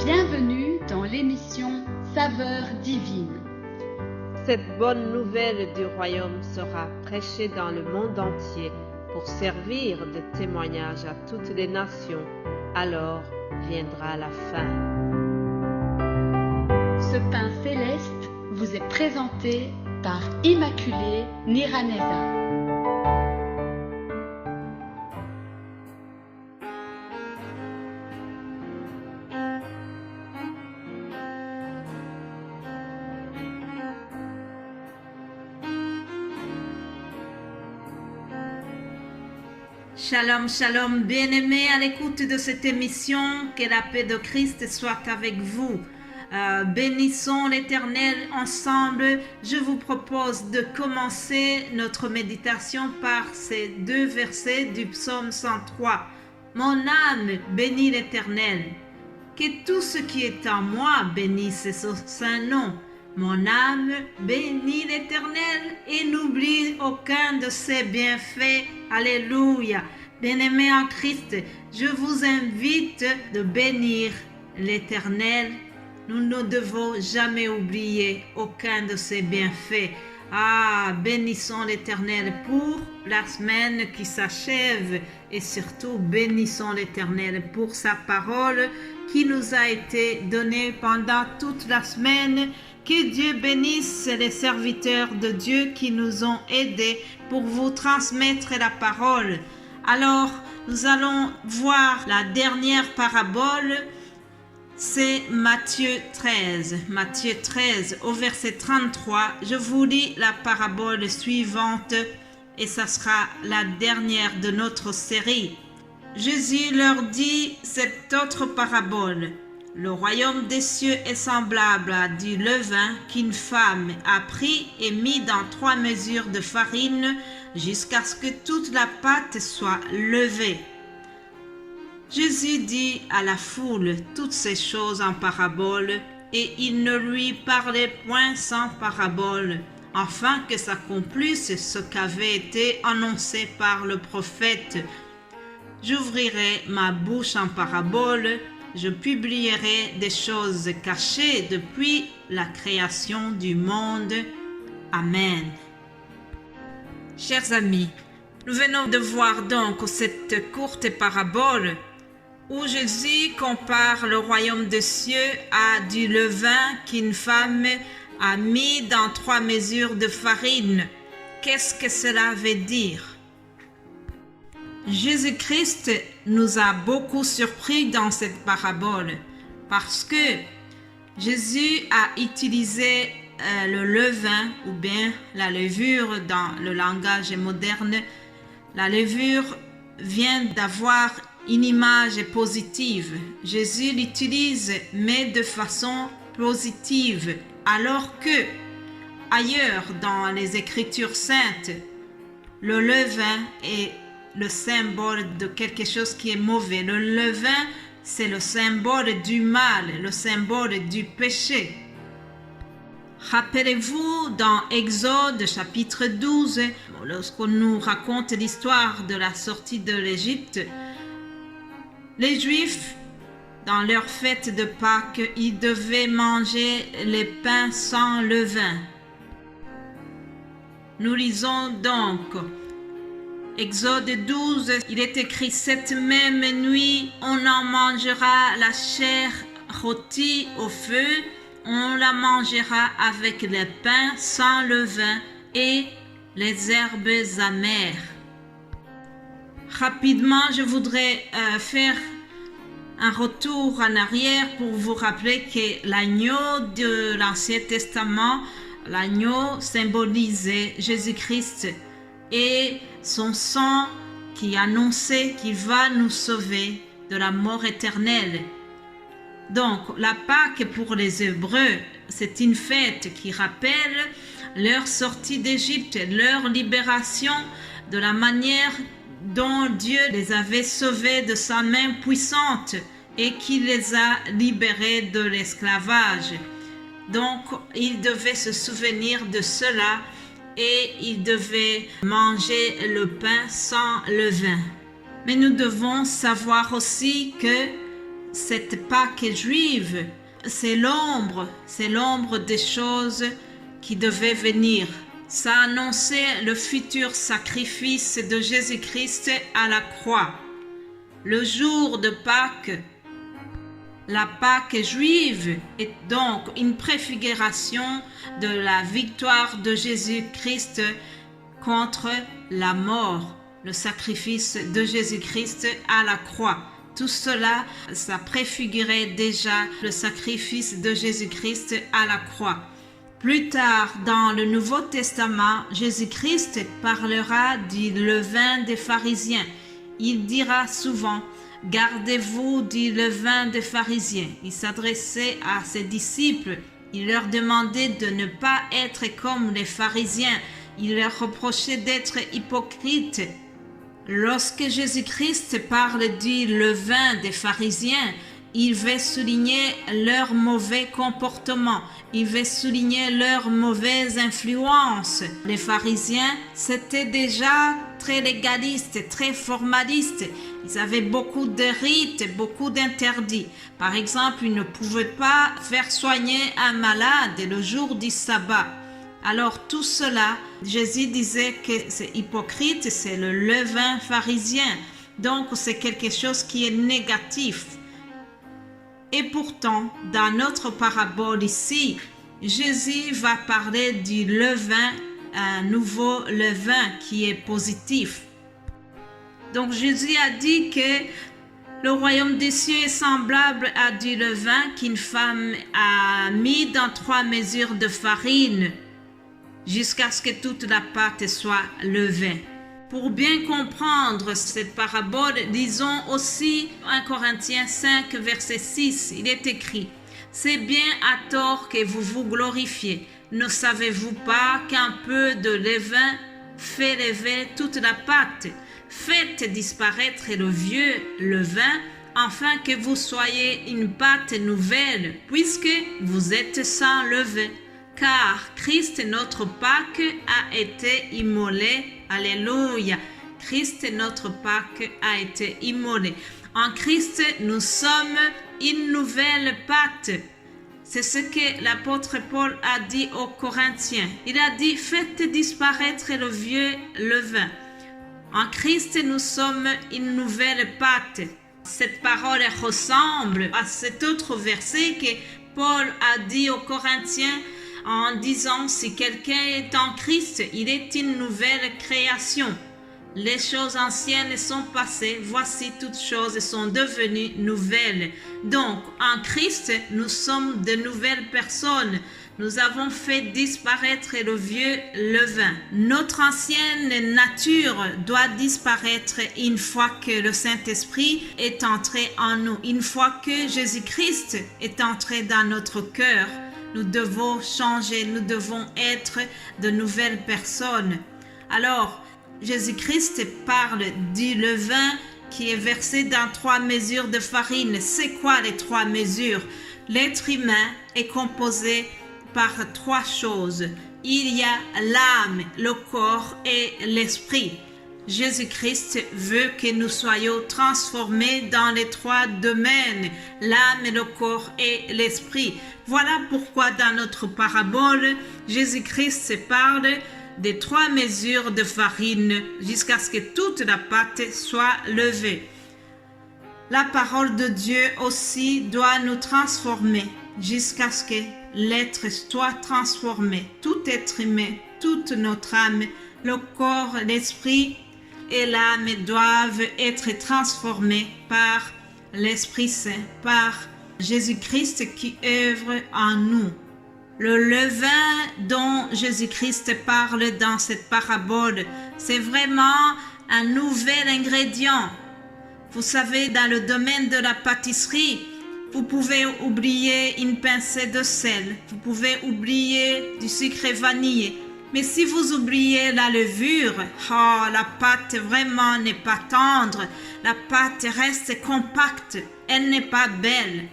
Bienvenue dans l'émission Saveurs divines. Cette bonne nouvelle du royaume sera prêchée dans le monde entier pour servir de témoignage à toutes les nations. Alors viendra la fin. Ce pain céleste vous est présenté par Immaculée Niraneza. Shalom, shalom, bien-aimés à l'écoute de cette émission, que la paix de Christ soit avec vous. Bénissons l'Éternel ensemble. Je vous propose de commencer notre méditation par ces deux versets du psaume 103. Mon âme bénit l'Éternel. Que tout ce qui est en moi bénisse son saint nom. Mon âme bénit l'Éternel et n'oublie aucun de ses bienfaits. Alléluia. Bien-aimés en Christ, je vous invite de bénir l'Éternel. Nous ne devons jamais oublier aucun de ses bienfaits. Bénissons l'Éternel pour la semaine qui s'achève et surtout bénissons l'Éternel pour sa parole qui nous a été donnée pendant toute la semaine. Que Dieu bénisse les serviteurs de Dieu qui nous ont aidés pour vous transmettre la parole. Alors, nous allons voir la dernière parabole. C'est Matthieu 13. Matthieu 13 au verset 33. Je vous lis la parabole suivante et ça sera la dernière de notre série. Jésus leur dit cette autre parabole. Le royaume des cieux est semblable à du levain qu'une femme a pris et mis dans 3 mesures de farine jusqu'à ce que toute la pâte soit levée. Jésus dit à la foule toutes ces choses en parabole et il ne lui parlait point sans parabole, afin que s'accomplisse ce qu'avait été annoncé par le prophète. J'ouvrirai ma bouche en parabole. Je publierai des choses cachées depuis la création du monde. Amen. Chers amis, nous venons de voir donc cette courte parabole où Jésus compare le royaume des cieux à du levain qu'une femme a mis dans 3 mesures de farine. Qu'est-ce que cela veut dire? Jésus-Christ nous a beaucoup surpris dans cette parabole parce que Jésus a utilisé le levain ou bien la levure dans le langage moderne. La levure vient d'avoir une image positive. Jésus l'utilise mais de façon positive alors que ailleurs dans les Écritures saintes, le levain est le symbole de quelque chose qui est mauvais. Le levain, c'est le symbole du mal, le symbole du péché. Rappelez-vous dans Exode chapitre 12, lorsqu'on nous raconte l'histoire de la sortie de l'Égypte, les Juifs, dans leur fête de Pâques, ils devaient manger les pains sans levain. Nous lisons donc Exode 12, il est écrit « Cette même nuit, on en mangera la chair rôtie au feu, on la mangera avec les pains sans levain et les herbes amères. » Rapidement, je voudrais faire un retour en arrière pour vous rappeler que l'agneau de l'Ancien Testament, l'agneau symbolisait Jésus-Christ et son sang qui annonçait qu'il va nous sauver de la mort éternelle. Donc, la Pâque pour les Hébreux, c'est une fête qui rappelle leur sortie d'Égypte, leur libération, de la manière dont Dieu les avait sauvés de sa main puissante et qui les a libérés de l'esclavage. Donc, ils devaient se souvenir de cela et ils devaient manger le pain sans levain. Mais nous devons savoir aussi que cette Pâque juive, c'est l'ombre des choses qui devaient venir. Ça annonçait le futur sacrifice de Jésus-Christ à la croix. Le jour de Pâques, la Pâque juive est donc une préfiguration de la victoire de Jésus-Christ contre la mort, le sacrifice de Jésus-Christ à la croix. Tout cela, ça préfigurait déjà le sacrifice de Jésus-Christ à la croix. Plus tard, dans le Nouveau Testament, Jésus-Christ parlera du levain des pharisiens. Il dira souvent « Gardez-vous du levain des pharisiens ». Il s'adressait à ses disciples. Il leur demandait de ne pas être comme les pharisiens. Il leur reprochait d'être hypocrites. Lorsque Jésus-Christ parle du levain des pharisiens, il veut souligner leur mauvais comportement, il veut souligner leur mauvaise influence. Les pharisiens, c'était déjà très légalistes, très formalistes. Ils avaient beaucoup de rites, beaucoup d'interdits. Par exemple, ils ne pouvaient pas faire soigner un malade le jour du sabbat. Alors tout cela, Jésus disait que c'est hypocrite, c'est le levain pharisien. Donc c'est quelque chose qui est négatif. Et pourtant, dans notre parabole ici, Jésus va parler du levain, un nouveau levain qui est positif. Donc Jésus a dit que le royaume des cieux est semblable à du levain qu'une femme a mis dans 3 mesures de farine jusqu'à ce que toute la pâte soit levée. Pour bien comprendre cette parabole, lisons aussi 1 Corinthiens 5, verset 6. Il est écrit « C'est bien à tort que vous vous glorifiez. Ne savez-vous pas qu'un peu de levain fait lever toute la pâte? Faites disparaître le vieux levain, afin que vous soyez une pâte nouvelle, puisque vous êtes sans levain. Car Christ, notre Pâque, a été immolé. » Alléluia. Christ, notre Pâque, a été immolé. En Christ, nous sommes une nouvelle pâte. C'est ce que l'apôtre Paul a dit aux Corinthiens. Il a dit, faites disparaître le vieux levain. En Christ, nous sommes une nouvelle pâte. Cette parole ressemble à cet autre verset que Paul a dit aux Corinthiens en disant, si quelqu'un est en Christ, il est une nouvelle création. Les choses anciennes sont passées, voici toutes choses sont devenues nouvelles. Donc, en Christ, nous sommes de nouvelles personnes. Nous avons fait disparaître le vieux levain. Notre ancienne nature doit disparaître une fois que le Saint-Esprit est entré en nous, une fois que Jésus-Christ est entré dans notre cœur. Nous devons changer, nous devons être de nouvelles personnes. Alors, Jésus-Christ parle du levain qui est versé dans 3 mesures de farine. C'est quoi les 3 mesures? L'être humain est composé par 3 choses. Il y a l'âme, le corps et l'esprit. Jésus-Christ veut que nous soyons transformés dans les 3 domaines, l'âme, le corps et l'esprit. Voilà pourquoi dans notre parabole, Jésus-Christ parle des 3 mesures de farine jusqu'à ce que toute la pâte soit levée. La parole de Dieu aussi doit nous transformer jusqu'à ce que l'être soit transformé. Tout être humain, toute notre âme, le corps, l'esprit et l'âme doivent être transformés par l'Esprit Saint, par Jésus-Christ qui œuvre en nous. Le levain dont Jésus-Christ parle dans cette parabole, c'est vraiment un nouvel ingrédient. Vous savez, dans le domaine de la pâtisserie, vous pouvez oublier une pincée de sel, vous pouvez oublier du sucre vanillé. Mais si vous oubliez la levure, la pâte vraiment n'est pas tendre, la pâte reste compacte, elle n'est pas belle.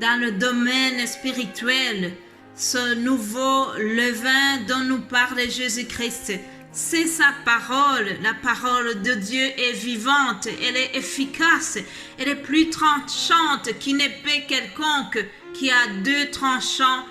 Dans le domaine spirituel, ce nouveau levain dont nous parle Jésus-Christ, C'est sa parole. La parole de Dieu est vivante, elle est efficace, elle est plus tranchante qu'une épée quelconque qui a 2 tranchants.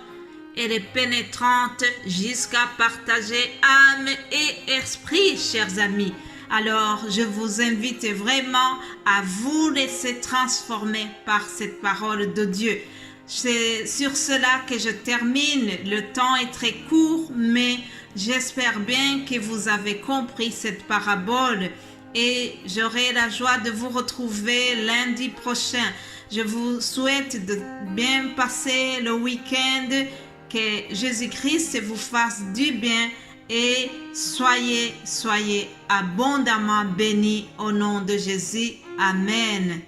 Elle est pénétrante jusqu'à partager âme et esprit, chers amis. Alors, je vous invite vraiment à vous laisser transformer par cette parole de Dieu. C'est sur cela que je termine. Le temps est très court, mais j'espère bien que vous avez compris cette parabole et j'aurai la joie de vous retrouver lundi prochain. Je vous souhaite de bien passer le week-end, que Jésus-Christ vous fasse du bien et soyez abondamment bénis au nom de Jésus. Amen.